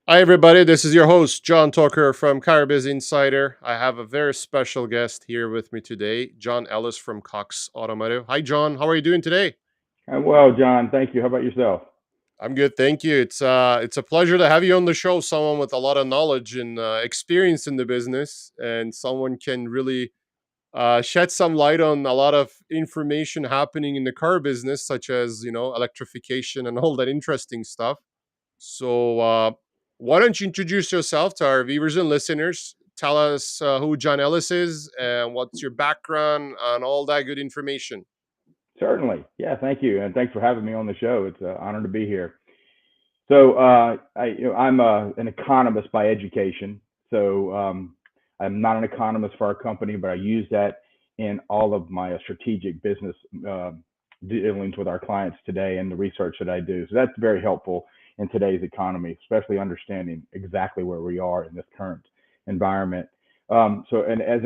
Hi, everybody. This is your host, Jon Toker from Biz Insider. I have a very special guest here with me today, John Ellis from Cox Automotive. Hi, John. How are you doing today? I'm well, John. Thank you. How about yourself? I'm good, thank you. It's a pleasure to have you on the show. Someone with a lot of knowledge and experience in the business, and someone can really shed some light on a lot of information happening in the car business, such as electrification and all that interesting stuff. So, why don't you introduce yourself to our viewers and listeners? Tell us who John Ellis is and what's your background and all that good information. Certainly. Yeah, thank you. And thanks for having me on the show. It's an honor to be here. So, I'm an economist by education. So, I'm not an economist for our company, but I use that in all of my strategic business uh, dealings with our clients today and the research that I do. So, that's very helpful in today's economy, especially understanding exactly where we are in this current environment. And as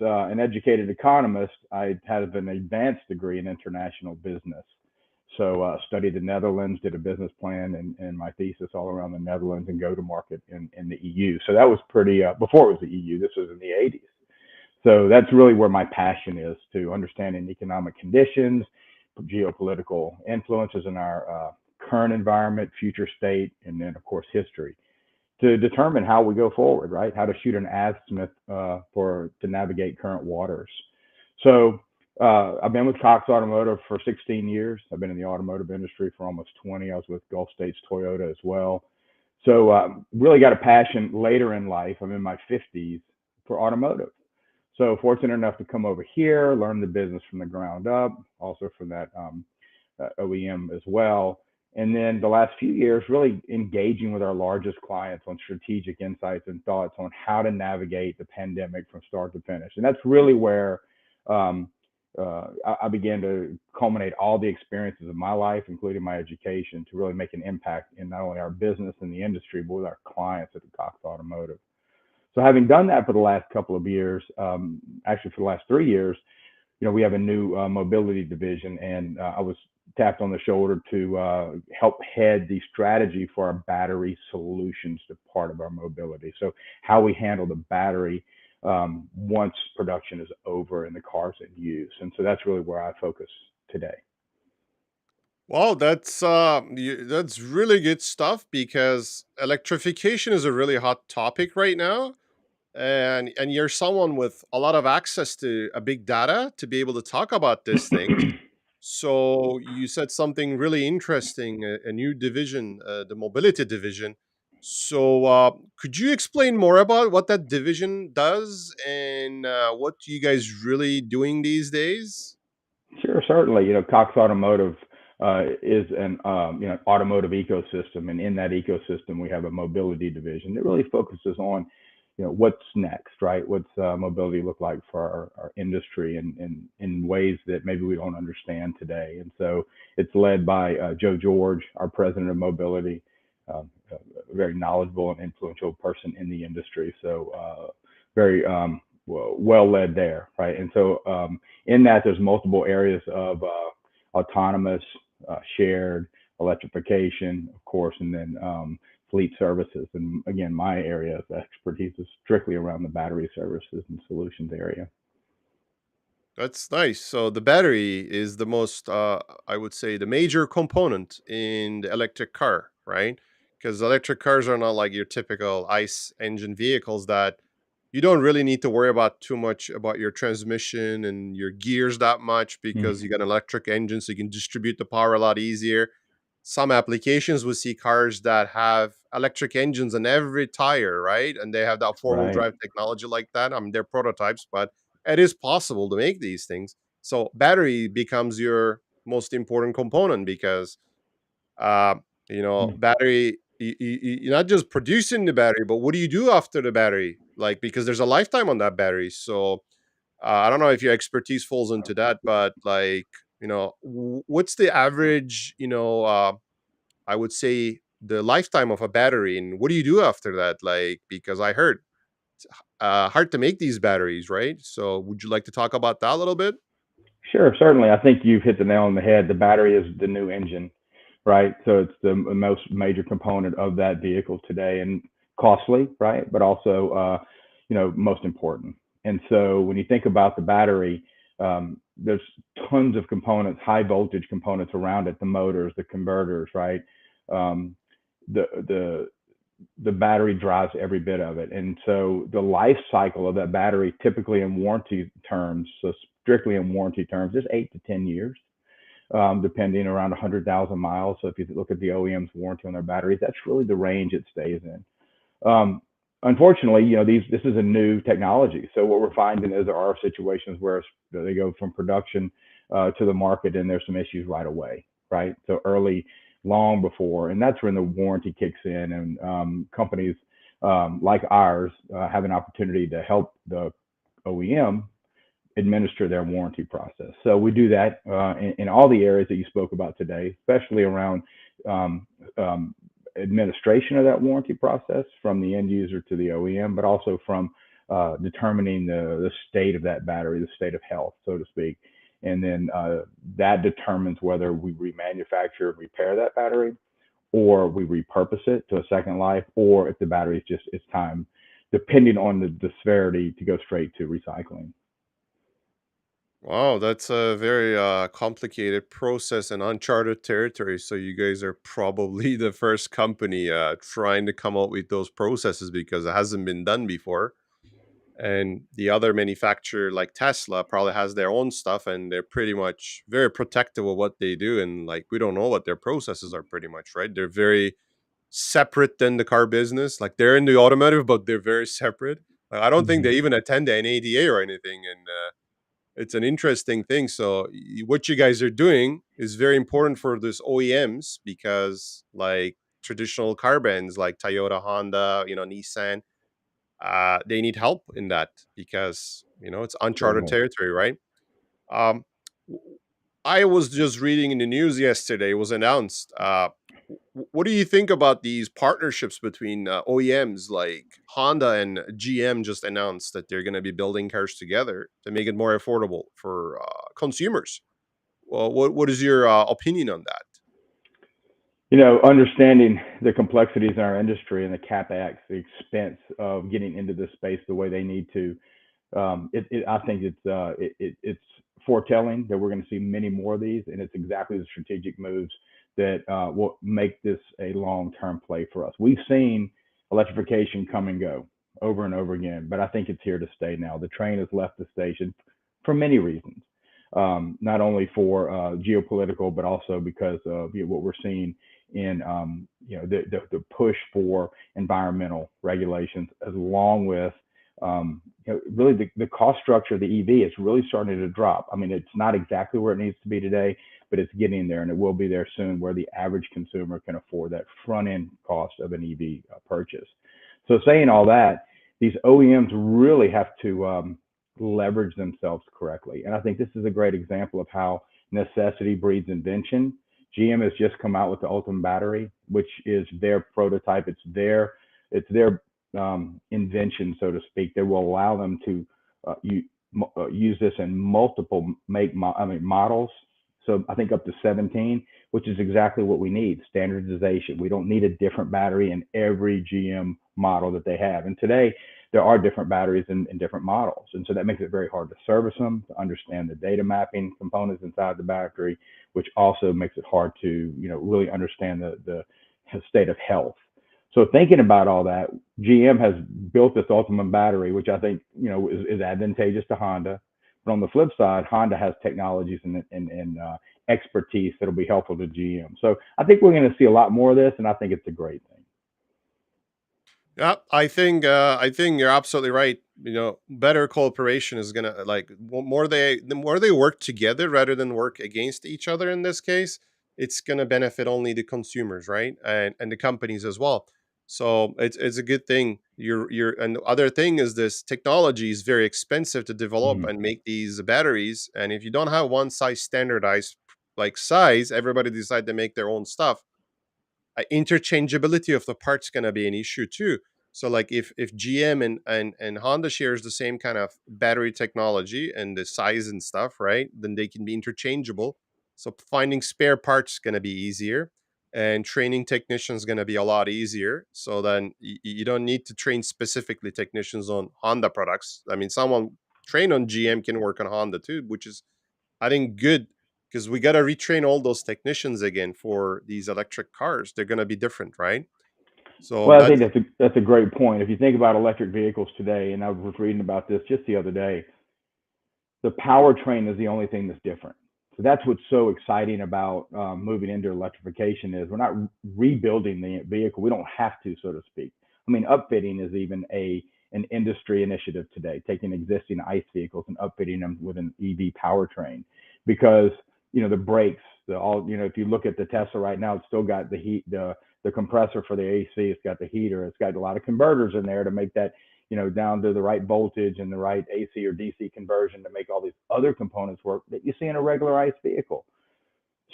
an educated economist, I have an advanced degree in international business. So studied the Netherlands, did a business plan and my thesis all around the Netherlands and go to market in the EU. So that was pretty before it was the EU. This was in the 80s. So that's really where my passion is, to understanding economic conditions, geopolitical influences in our current environment, future state, and then of course history, to determine how we go forward, right? How to shoot an azimuth for to navigate current waters. So I've been with Cox Automotive for 16 years. I've been in the automotive industry for almost 20. I was with Gulf States Toyota as well. So really got a passion later in life. I'm in my 50s for automotive. So fortunate enough to come over here, learn the business from the ground up, also from that OEM as well. And then the last few years, really engaging with our largest clients on strategic insights and thoughts on how to navigate the pandemic from start to finish. And that's really where um, I began to culminate all the experiences of my life, including my education, to really make an impact in not only our business and the industry, but with our clients at the Cox Automotive. So having done that for the last couple of years, actually for the last 3 years, we have a new mobility division, and I was tapped on the shoulder to help head the strategy for our battery solutions to part of our mobility. So how we handle the battery once production is over and the cars in use. And so that's really where I focus today. Wow, that's really good stuff because electrification is a really hot topic right now, and you're someone with a lot of access to a big data to be able to talk about these things. So you said something really interesting, a new division, the mobility division. So could you explain more about what that division does and what you guys really doing these days? Sure, certainly. Cox Automotive is an automotive ecosystem, and in that ecosystem, we have a mobility division that really focuses on what's next, right? What's mobility look like for our industry and in ways that maybe we don't understand today. And so it's led by Joe George, our president of mobility, a very knowledgeable and influential person in the industry. So very well led there, right? And so in that, there's multiple areas of autonomous, shared, electrification, of course, and then fleet services. And again, my area of expertise is strictly around the battery services and solutions area. That's nice. So the battery is the most, I would say, the major component in the electric car, right? Because electric cars are not like your typical ICE engine vehicles that you don't really need to worry about too much about your transmission and your gears that much because you got an electric engine, so you can distribute the power a lot easier. Some applications we see cars that have electric engines in every tire, right? And they have that four-wheel Right. drive technology like that. I mean, they're prototypes, but it is possible to make these things. So battery becomes your most important component because uh, battery. You're not just producing the battery, but what do you do after the battery? Like because there's a lifetime on that battery. So I don't know if your expertise falls into that, but like what's the average? I would say the lifetime of a battery, and what do you do after that? Like because I heard hard to make these batteries, right? So would you like to talk about that a little bit? Sure, certainly. I think you've hit the nail on the head. The battery is the new engine. right? So it's the most major component of that vehicle today, and costly, right? But also, most important. And so when you think about the battery, there's tons of components, high voltage components around it, the motors, the converters, right? Um, the the the battery drives every bit of it. And so the life cycle of that battery, typically in warranty terms, so strictly in warranty terms, is 8 to 10 years, depending around 100,000 miles. So if you look at the OEM's warranty on their batteries, that's really the range it stays in. Um, Unfortunately, this is a new technology. So what we're finding is there are situations where they go from production to the market, and there's some issues right away, right? So early, long before, and that's when the warranty kicks in, and companies like ours have an opportunity to help the OEM administer their warranty process. So we do that in all the areas that you spoke about today, especially around um, um, administration of that warranty process from the end user to the OEM, but also from determining the state of that battery, the state of health, so to speak. And then that determines whether we remanufacture, repair that battery, or we repurpose it to a second life, or if the battery is just, it's time, depending on the severity, to go straight to recycling. Wow, that's a very complicated process and uncharted territory. So you guys are probably the first company trying to come up with those processes because it hasn't been done before. And the other manufacturer, like Tesla, probably has their own stuff, and they're pretty much very protective of what they do. And like we don't know what their processes are, pretty much, right? They're very separate than the car business. Like they're in the automotive, but they're very separate. Like, I don't think Mm-hmm. they even attend an ADA or anything, and it's an interesting thing. So what you guys are doing is very important for these OEMs because like traditional car brands like Toyota, Honda, Nissan, they need help in that because it's uncharted Certainly. territory, right? Um, w- I was just reading in the news yesterday. It was announced. What do you think about these partnerships between OEMs like Honda and GM? Just announced that they're going to be building cars together to make it more affordable for consumers. Well, what is your opinion on that? Understanding the complexities in our industry and the capex, the expense of getting into this space the way they need to, I think it's foretelling that we're going to see many more of these, and it's exactly the strategic moves that will make this a long-term play for us. We've seen electrification come and go over and over again, but I think it's here to stay now. The train has left the station for many reasons, not only for geopolitical, but also because of what we're seeing in the push for environmental regulations, as long with really the cost structure of the EV is really starting to drop. I mean, it's not exactly where it needs to be today, but it's getting there, and it will be there soon, where the average consumer can afford that front end cost of an EV purchase. So, saying all that, these OEMs really have to leverage themselves correctly, and I think this is a great example of how necessity breeds invention. GM has just come out with the Ultimate battery, which is their prototype. It's their invention, so to speak, that will allow them to use this in multiple models. So I think up to 17, which is exactly what we need: standardization. We don't need a different battery in every GM model that they have. And today, there are different batteries in different models. And so that makes it very hard to service them, to understand the data mapping components inside the battery, which also makes it hard to, really understand the state of health. So thinking about all that, GM has built this Ultimate battery, which I think is advantageous to Honda. But on the flip side, Honda has technologies and expertise that'll be helpful to GM. So I think we're going to see a lot more of this, and I think it's a great thing. Yeah, I think you're absolutely right. Better cooperation is gonna like the more they work together rather than work against each other. In this case, it's gonna benefit only the consumers, right, and the companies as well. So it's a good thing. And the other thing is this technology is very expensive to develop Mhm. and make these batteries. And if you don't have one size standardized like size, everybody decide to make their own stuff. Interchangeability of the parts going to be an issue too. So like if GM and Honda shares the same kind of battery technology and the size and stuff, right, then they can be interchangeable. So finding spare parts is going to be easier. and training technicians going to be a lot easier. So then you don't need to train specifically technicians on Honda products. I mean, someone trained on GM can work on Honda too, which is, I think, good, because we got to retrain all those technicians again for these electric cars. They're going to be different, right? So Well, I that's think that's a great point. If you think about electric vehicles today, and I was reading about this just the other day, the powertrain is the only thing that's different. So that's what's so exciting about moving into electrification is we're not rebuilding the vehicle. We don't have to, so to speak. I mean, upfitting is even an industry initiative today, taking existing ICE vehicles and upfitting them with an EV powertrain, because the brakes, the all if you look at the Tesla right now, it's still got the heat, the compressor for the AC, it's got the heater, it's got a lot of converters in there to make that down to the right voltage and the right AC or DC conversion to make all these other components work that you see in a regular ICE vehicle.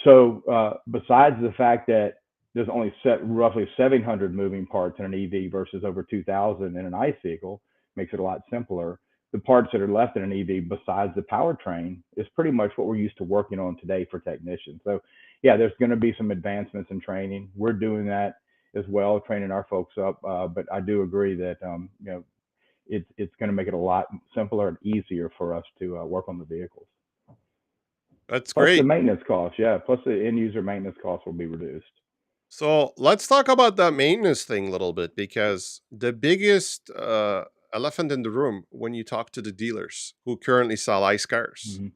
So besides the fact that there's only roughly 700 moving parts in an EV versus over 2,000 in an ICE vehicle, makes it a lot simpler. The parts that are left in an EV besides the powertrain is pretty much what we're used to working on today for technicians. So yeah, there's going to be some advancements in training. We're doing that as well, training our folks up. But I do agree that it's going to make it a lot simpler and easier for us to work on the vehicles. that's Plus the great. maintenance costs, yeah. Plus the end user maintenance costs will be reduced. So let's talk about that maintenance thing a little bit, because the biggest elephant in the room when you talk to the dealers who currently sell ICE cars, Hmm.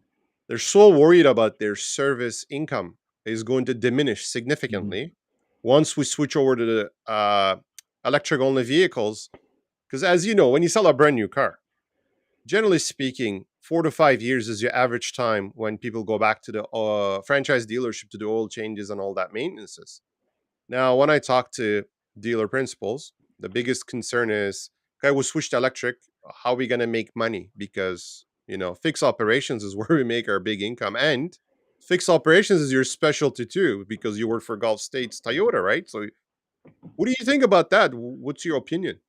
they're so worried about their service income is going to diminish Hmm. significantly once we switch over to the electric only vehicles. Because as you know, when you sell a brand new car, generally speaking, 4 to 5 years is your average time when people go back to the franchise dealership to do oil changes and all that maintenances. Now, when I talk to dealer principals, the biggest concern is, okay, we switched to electric. How are we going to make money? Because, fixed operations is where we make our big income. And fixed operations is your specialty too, because you work for Gulf States Toyota, right? So, what do you think about that? What's your opinion?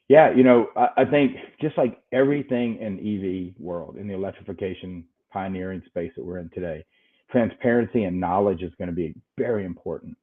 Yeah, I think just like everything in EV world, in the electrification pioneering space that we're in today, transparency and knowledge is going to be very important.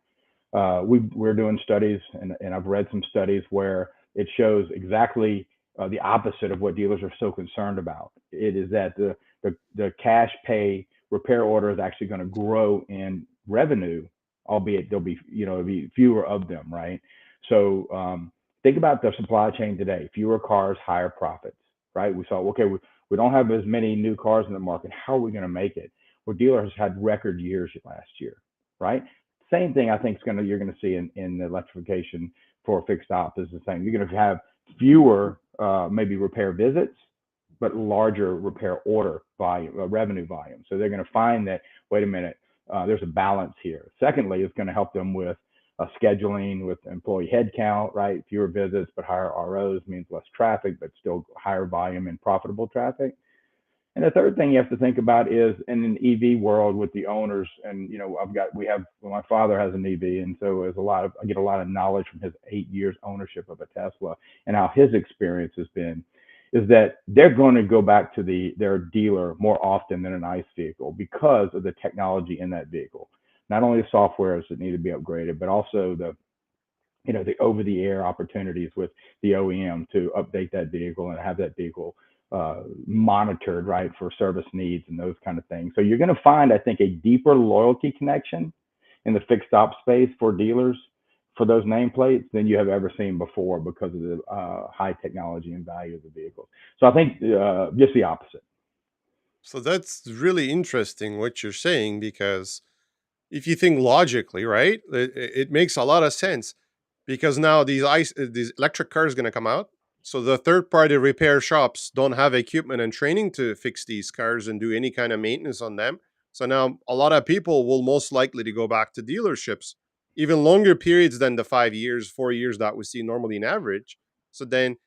We're doing studies, and I've read some studies where it shows exactly the opposite of what dealers are so concerned about. It is that the cash pay repair order is actually going to grow in revenue, albeit there'll be there'll be fewer of them, right? So think about the supply chain today: fewer cars, higher profits, right? We saw, okay, we don't have as many new cars in the market. How are we going to make it? Well, dealers had record years last year, right? Same thing I think you're going to see in the electrification for fixed op is the same. You're going to have fewer maybe repair visits, but larger repair order volume, revenue volume. So they're going to find that, wait a minute, there's a balance here. Secondly, it's going to help them with scheduling, with employee headcount, right? Fewer visits, but higher ROs means less traffic, but still higher volume and profitable traffic. And the third thing you have to think about is in an EV world with the owners, and my father has an EV, and so I get a lot of knowledge from his 8 years ownership of a Tesla and how his experience has been, is that they're going to go back to their dealer more often than an ICE vehicle because of the technology in that vehicle. Not only the softwares that need to be upgraded, but also the over the air opportunities with the OEM to update that vehicle and have that vehicle monitored, right, for service needs and those kind of things. So you're going to find, I think, a deeper loyalty connection in the fixed op space for dealers for those nameplates than you have ever seen before because of the high technology and value of the vehicles. So I think just the opposite. So that's really interesting what you're saying, because if you think logically, right, it makes a lot of sense, because now these electric cars going to come out. So the third party repair shops don't have equipment and training to fix these cars and do any kind of maintenance on them. So now a lot of people will most likely to go back to dealerships, even longer periods than the 5 years, 4 years that we see normally in average. So then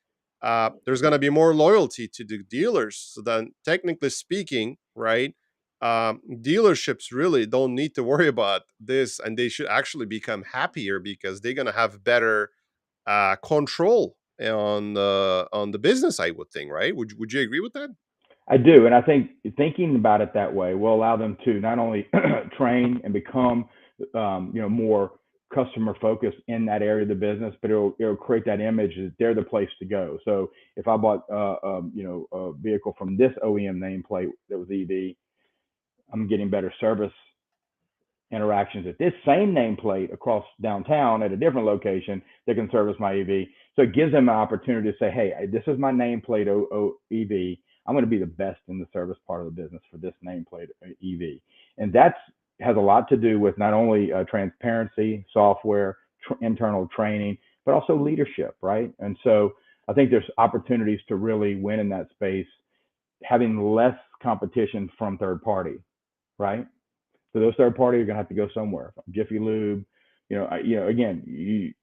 there's going to be more loyalty to the dealers. So then, technically speaking, right, dealerships really don't need to worry about this, and they should actually become happier because they're going to have better control on the business, I would think, right? Would you agree with that? I do, and I think thinking about it that way will allow them to not only train and become more customer focused in that area of the business, but it'll create that image that they're the place to go. So if I bought a vehicle from this OEM nameplate that was EV, I'm getting better service interactions at this same nameplate across downtown at a different location that can service my EV. So it gives them an opportunity to say, hey, this is my nameplate EV. I'm going to be the best in the service part of the business for this nameplate EV. And that's has a lot to do with not only transparency, software, internal training, but also leadership, right? And so I think there's opportunities to really win in that space, having less competition from third party, right? So those third parties are going to have to go somewhere. Jiffy Lube, again,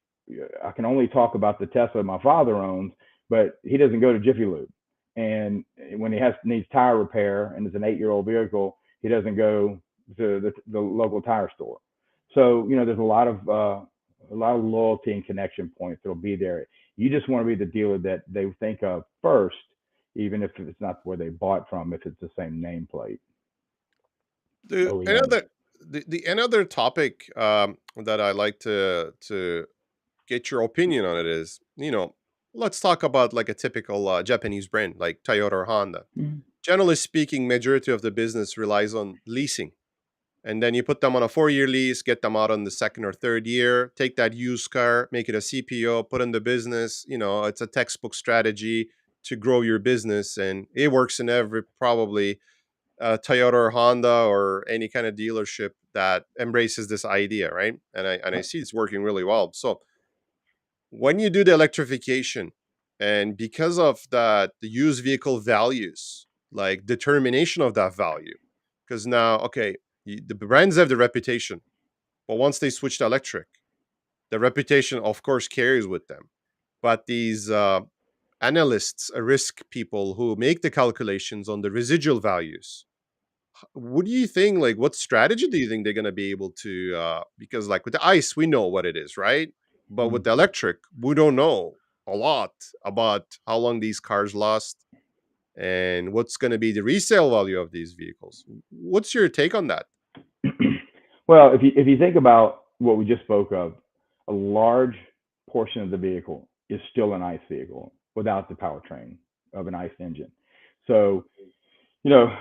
I can only talk about the Tesla my father owns, but he doesn't go to Jiffy Lube. And when he needs tire repair and it's an 8-year-old vehicle, he doesn't go to the local tire store. So there's a lot of loyalty and connection points that'll be there. You just want to be the dealer that they think of first, even if it's not where they bought from, if it's the same nameplate. The OEM. another the another topic that I like to get your opinion on it is, let's talk about like a typical Japanese brand like Toyota or Honda. Mhm. Generally speaking, majority of the business relies on leasing. And then you put them on a 4-year lease, get them out on the second or third year, take that used car, make it a CPO, put in the business. It's a textbook strategy to grow your business. And it works in every probably Toyota or Honda or any kind of dealership that embraces this idea, right? And I see it's working really well. So when you do the electrification, and because of the used vehicle values, like determination of that value, because now, okay, the brands have the reputation, but once they switch to electric, the reputation of course carries with them. But these analysts, risk people who make the calculations on the residual values, what do you think, like what strategy do you think they're going to be able to because like with the ice we know what it is, right? But with Mhm. the electric we don't know a lot about how long these cars last and what's going to be the resale value of these vehicles. What's your take on that? Well, if you think about what we just spoke of, a large portion of the vehicle is still an ICE vehicle without the powertrain of an ICE engine. So,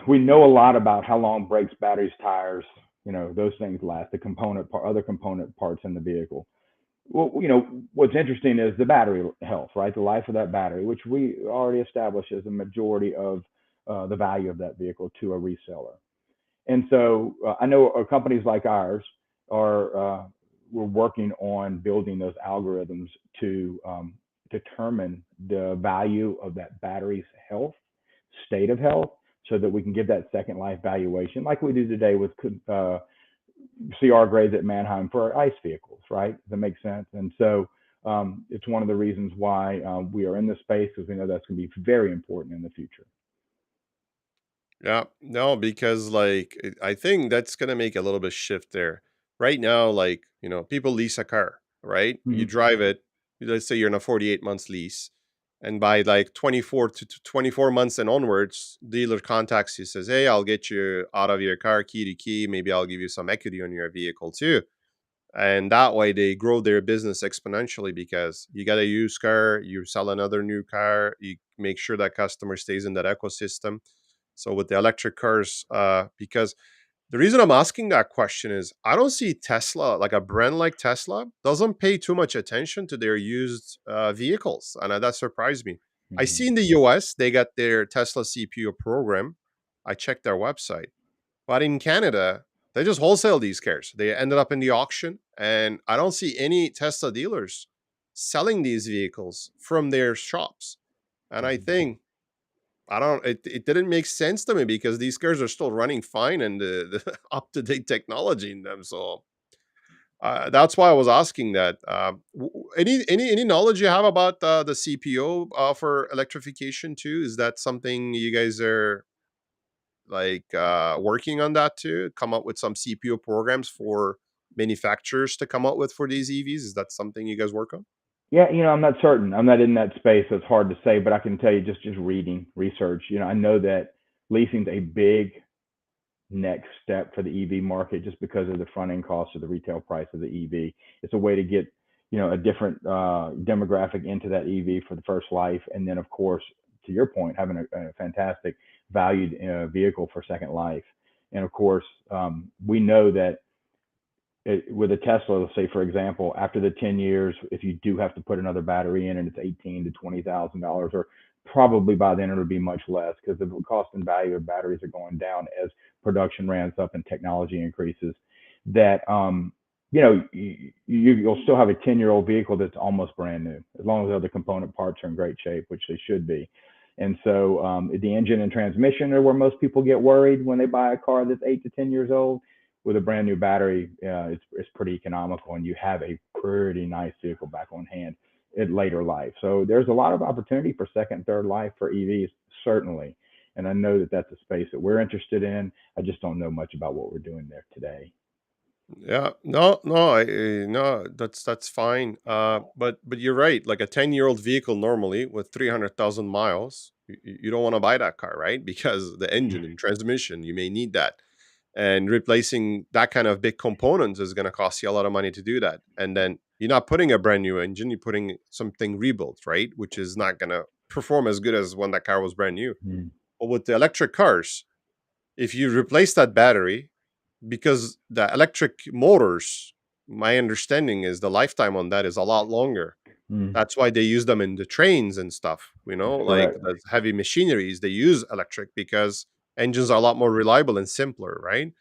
we know a lot about how long brakes, batteries, tires, those things last, other component parts in the vehicle. Well, what's interesting is the battery health, right? The life of that battery, which we already established as a majority of the value of that vehicle to a reseller. And so I know companies like ours are we're working on building those algorithms to determine the value of that battery's health, state of health, so that we can give that second life valuation, like we do today with CR grades at Manheim for our ICE vehicles, right? Does that make sense? And so it's one of the reasons why we are in this space, because we know that's going to be very important in the future. Yeah, no, because like I think that's gonna make a little bit shift there. Right now, like, people lease a car, right? You Mhm. drive it, let's say you're in a 48 months lease, and by like 24 to 24 months and onwards, dealer contacts you, says, "Hey, I'll get you out of your car key to key. Maybe I'll give you some equity on your vehicle too." And that way they grow their business exponentially because you got a used car, you sell another new car, you make sure that customer stays in that ecosystem. So with the electric cars, because the reason I'm asking that question is I don't see Tesla, like a brand like Tesla, doesn't pay too much attention to their used vehicles, and that surprised me. I see Mhm. in the US they got their Tesla CPO program. I checked their website, but in Canada they just wholesale these cars. They ended up in the auction, and I don't see any Tesla dealers selling these vehicles from their shops. And I Mhm. think I don't. It didn't make sense to me because these cars are still running fine and the up to date technology in them. So that's why I was asking that. Any knowledge you have about the CPO for electrification too? Is that something you guys are like working on that too? Come up with some CPO programs for manufacturers to come up with for these EVs? Is that something you guys work on? Yeah, I'm not certain. I'm not in that space, so it's hard to say. But I can tell you, just reading research. I know that leasing's a big next step for the EV market just because of the front end cost of the retail price of the EV. It's a way to get a different demographic into that EV for the first life, and then of course, to your point, having a fantastic valued vehicle for second life. And of course, we know that with a Tesla, let's say for example, after the 10 years, if you do have to put another battery in, and it's 18 to $20,000, or probably by then it'll be much less because the cost and value of batteries are going down as production ramps up and technology increases. That you'll still have a 10-year-old vehicle that's almost brand new as long as other component parts are in great shape, which they should be. And so the engine and transmission are where most people get worried when they buy a car that's 8 to 10 years old. With a brand new battery, it's pretty economical, and you have a pretty nice vehicle back on hand in later life. So there's a lot of opportunity for second, third life for EVs, certainly. And I know that that's a space that we're interested in. I just don't know much about what we're doing there today. Yeah, no, no, no, that's fine. But you're right. Like a 10-year-old vehicle normally with 300,000 miles, you don't want to buy that car, right? Because the engine and transmission, you may need that, and replacing that kind of big components is going to cost you a lot of money to do that. And then you're not putting a brand new engine; you're putting something rebuilt, right? Which is not going to perform as good as when that car was brand new. Mm. But with the electric cars, if you replace that battery, because the electric motors, my understanding is the lifetime on that is a lot longer. Mm. That's why they use them in the trains and stuff, That's like correct. the heavy machineries, they use electric because engines are a lot more reliable and simpler, right?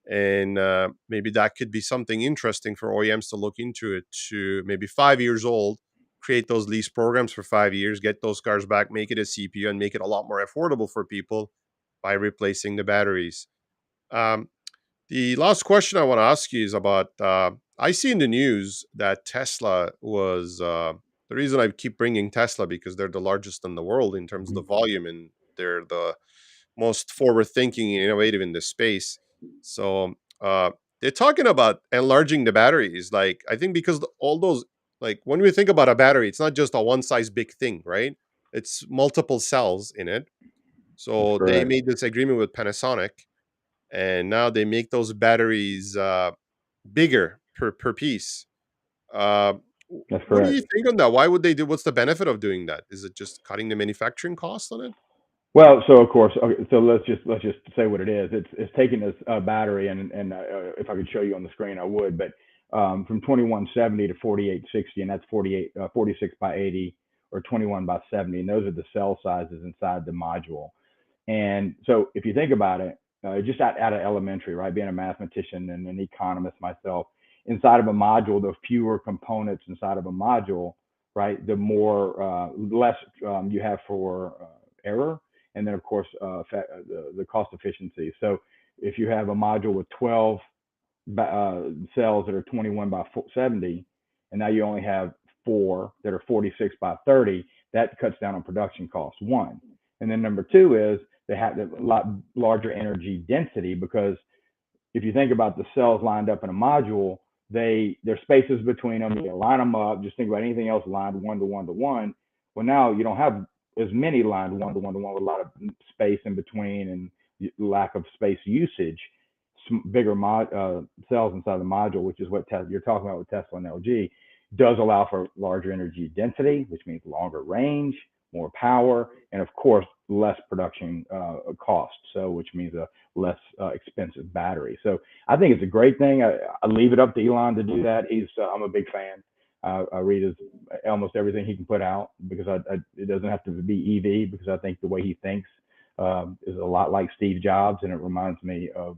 And maybe that could be something interesting for OEMs to look into it, to maybe 5 years old, create those lease programs for 5 years, get those cars back, make it a CPU, and make it a lot more affordable for people by replacing the batteries. Um, the last question I want to ask you is about I see in the news that Tesla was the reason I keep bringing Tesla because they're the largest in the world in terms of the Mhm. volume, and they're the most forward thinking and innovative in this space. So they're talking about enlarging the batteries. Like, I think because all those, like, when we think about a battery, it's not just a one size big thing, right? It's multiple cells in it. That's So they correct. made this agreement with Panasonic, and now they make those batteries bigger per piece. Uh, That's what do you correct. think on that? Why would they do? What's the benefit of doing that? Is it just cutting the manufacturing cost on it? Well, so of course, okay, so let's just say what it is. It's taking this battery, and if I could show you on the screen, I would. But from 2170 to 4860, and that's 46 by 80 or 21 by 70, and those are the cell sizes inside the module. And so if you think about it, just out of elementary, right, being a mathematician and an economist myself, inside of a module, the fewer components inside of a module, right, the more less you have for error, and then of course the cost efficiency. So if you have a module with 12 cells that are 21 by 70, and now you only have four that are 46 by 30, that cuts down on production costs. One, and then number two is they have a lot larger energy density because if you think about the cells lined up in a module, there's spaces between them. You line them up. Just think about anything else lined one to one to one. Well, now you don't have as many lined one to one to one with a lot of space in between and lack of space usage. Bigger cells inside the module, which is what you're talking about with Tesla and LG, does allow for larger energy density, which means longer range, more power, and of course less production cost. So, which means a less expensive battery. So, I think it's a great thing. I leave it up to Elon to do that. I'm a big fan. I read almost everything he can put out because it doesn't have to be EV because I think the way he thinks is a lot like Steve Jobs, and it reminds me of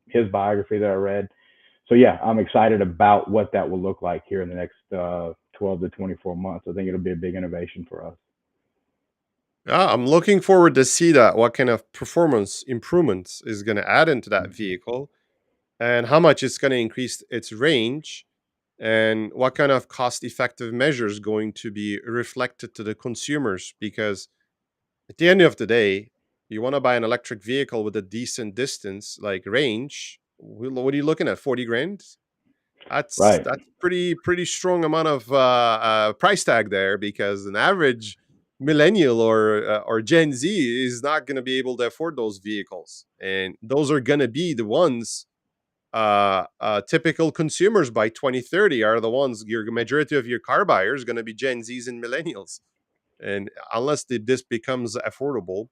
his biography that I read. So yeah, I'm excited about what that will look like here in the next 12 to 24 months. I think it'll be a big innovation for us. Yeah, I'm looking forward to see that. What kind of performance improvements is going to add into that vehicle, and how much it's going to increase its range, and what kind of cost-effective measures going to be reflected to the consumers. Because at the end of the day, you want to buy an electric vehicle with a decent distance, like range. What are you looking at? 40 grand? That's Right. pretty strong amount of price tag there, because an average millennial or Gen Z is not going to be able to afford those vehicles, and those are going to be the ones. Typical consumers by 2030 are the ones. Your majority of your car buyers going to be Gen Zs and millennials, and unless this becomes affordable,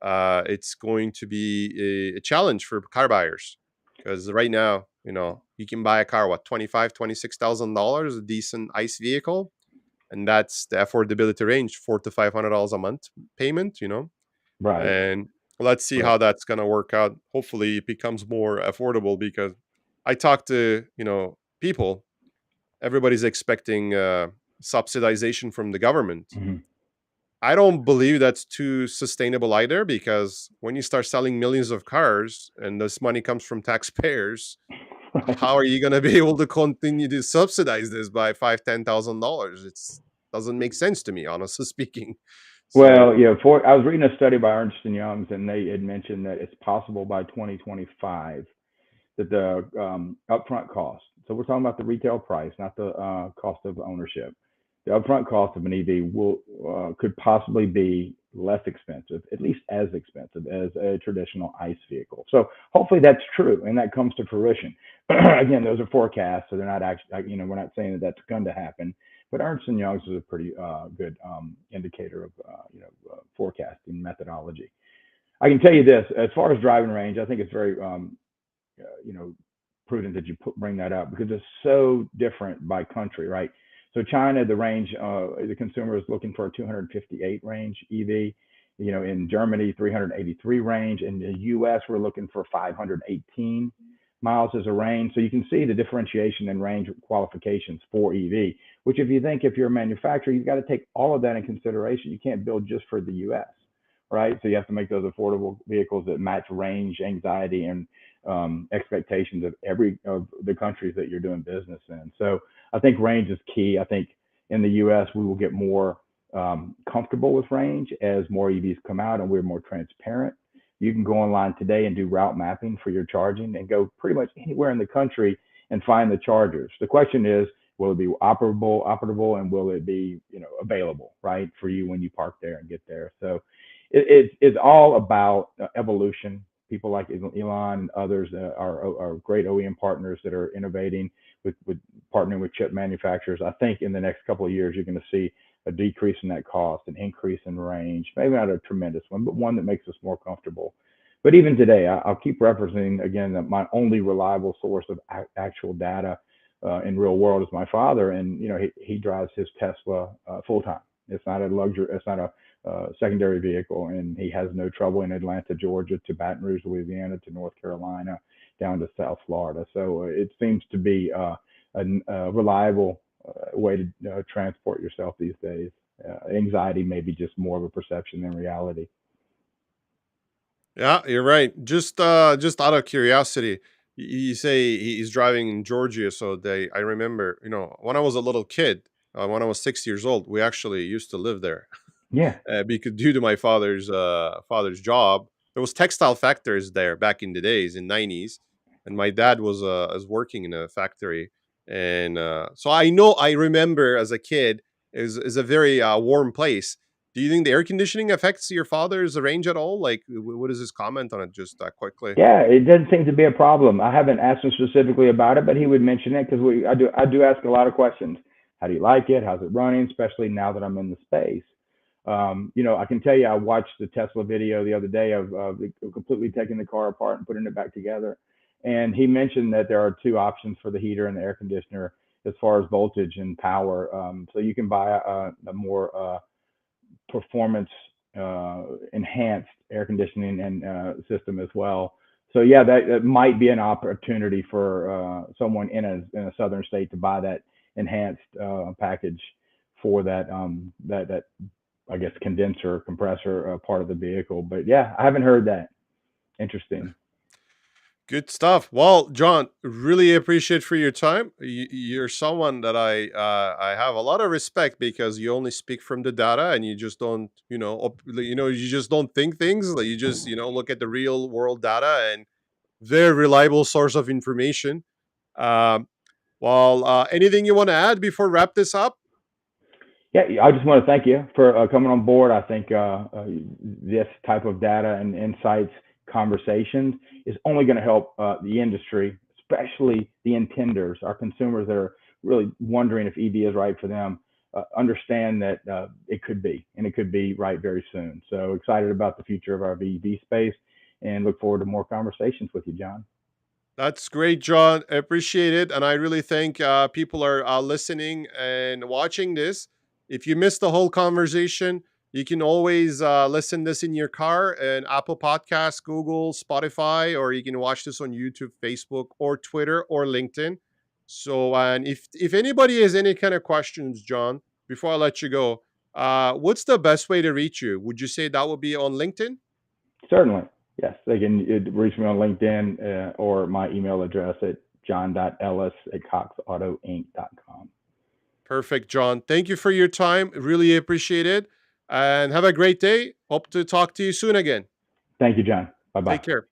it's going to be a challenge for car buyers, because right now, you can buy a car, what, 25, $26,000, a decent ICE vehicle, and that's the affordability range, $400 to $500 a month payment, Right. and let's see Right. how that's going to work out. Hopefully it becomes more affordable, because I talk to, people, everybody's expecting subsidization from the government. Mhm. I don't believe that's too sustainable either, because when you start selling millions of cars and this money comes from taxpayers, Right. how are you going to be able to continue to subsidize this by $5,000 to $10,000? It's doesn't make sense to me, honestly speaking. So Well, I was reading a study by Ernst and Young's, and they had mentioned that it's possible by 2025 that the upfront cost. So we're talking about the retail price, not the cost of ownership. The upfront cost of an EV will could possibly be less expensive, at least as expensive as a traditional ICE vehicle. So hopefully that's true and that comes to fruition. Again, those are forecasts, so they're not actually, we're not saying that that's going to happen. But Ernst and Young's is a pretty good indicator of forecasting methodology. I can tell you this: as far as driving range, I think it's very you know, prudent that you bring that up because it's so different by country, right? So China, the range, the consumer is looking for a 258 range EV. In Germany, 383 range. In the U.S., we're looking for 518 miles as a range. So you can see the differentiation in range qualifications for EV. Which, if you're a manufacturer, you've got to take all of that in consideration. You can't build just for the U.S. Right? So you have to make those affordable vehicles that match range, anxiety, and expectations of every of the countries that you're doing business in. So I think range is key. I think in the U.S. we will get more comfortable with range as more EVs come out and we're more transparent. You can go online today and do route mapping for your charging and go pretty much anywhere in the country and find the chargers. The question is, will it be operable, and will it be available right for you when you park there and get there? So it's all about evolution. People like Elon and others are great OEM partners that are innovating with partnering with chip manufacturers. I think in the next couple of years, you're going to see a decrease in that cost, an increase in range, maybe not a tremendous one, but one that makes us more comfortable. But even today, I'll keep referencing again that my only reliable source of actual data in real world is my father, and he drives his Tesla full time. It's not a luxury. It's not a secondary vehicle, and he has no trouble in Atlanta, Georgia, to Baton Rouge, Louisiana, to North Carolina, down to South Florida. So it seems to be a reliable way to transport yourself these days. Anxiety may be just more of a perception than reality. yeah, you're right. Just out of curiosity, you say he's driving in Georgia. So I remember, when I was a little kid, when I was 6 years old, we actually used to live there. Yeah, Because due to my father's job, there was textile factories there back in the days in '90s, and my dad was working in a factory, and so I remember as a kid is a very warm place. Do you think the air conditioning affects your father's range at all? Like, what is his comment on it? Just quickly. yeah, it doesn't seem to be a problem. I haven't asked him specifically about it, but he would mention it because I do ask a lot of questions. How do you like it? How's it running? Especially now that I'm in the space. I can tell you, I watched the Tesla video the other day of completely taking the car apart and putting it back together. And he mentioned that there are two options for the heater and the air conditioner as far as voltage and power. So you can buy a more performance enhanced air conditioning and system as well. So yeah, that might be an opportunity for someone in a southern state to buy that enhanced package for that I guess condenser compressor part of the vehicle. But yeah, I haven't heard that. Interesting. Good stuff. Well, John, really appreciate for your time. You're someone that I have a lot of respect, because you only speak from the data, and you just don't you just don't think things. Like, you just look at the real world data, and very reliable source of information. Well, anything you want to add before wrap this up? Yeah, I just want to thank you for coming on board. I think this type of data and insights conversations is only going to help the industry, especially the intenders, our consumers that are really wondering if EV is right for them. Understand that it could be, and it could be right very soon. So excited about the future of our EV space, and look forward to more conversations with you, John. That's great, John. I appreciate it. And I really think people are listening and watching this. If you missed the whole conversation, you can always listen this in your car and Apple Podcasts, Google, Spotify, or you can watch this on YouTube, Facebook, or Twitter or LinkedIn. So, and if anybody has any kind of questions, John, before I let you go, what's the best way to reach you? Would you say that would be on LinkedIn? Certainly. Yes. They can reach me on LinkedIn or my email address at john.ellis@coxautoinc.com. Perfect, John. Thank you for your time. Really appreciate it. And have a great day. Hope to talk to you soon again. Thank you, John. Bye bye. Take care. Bye.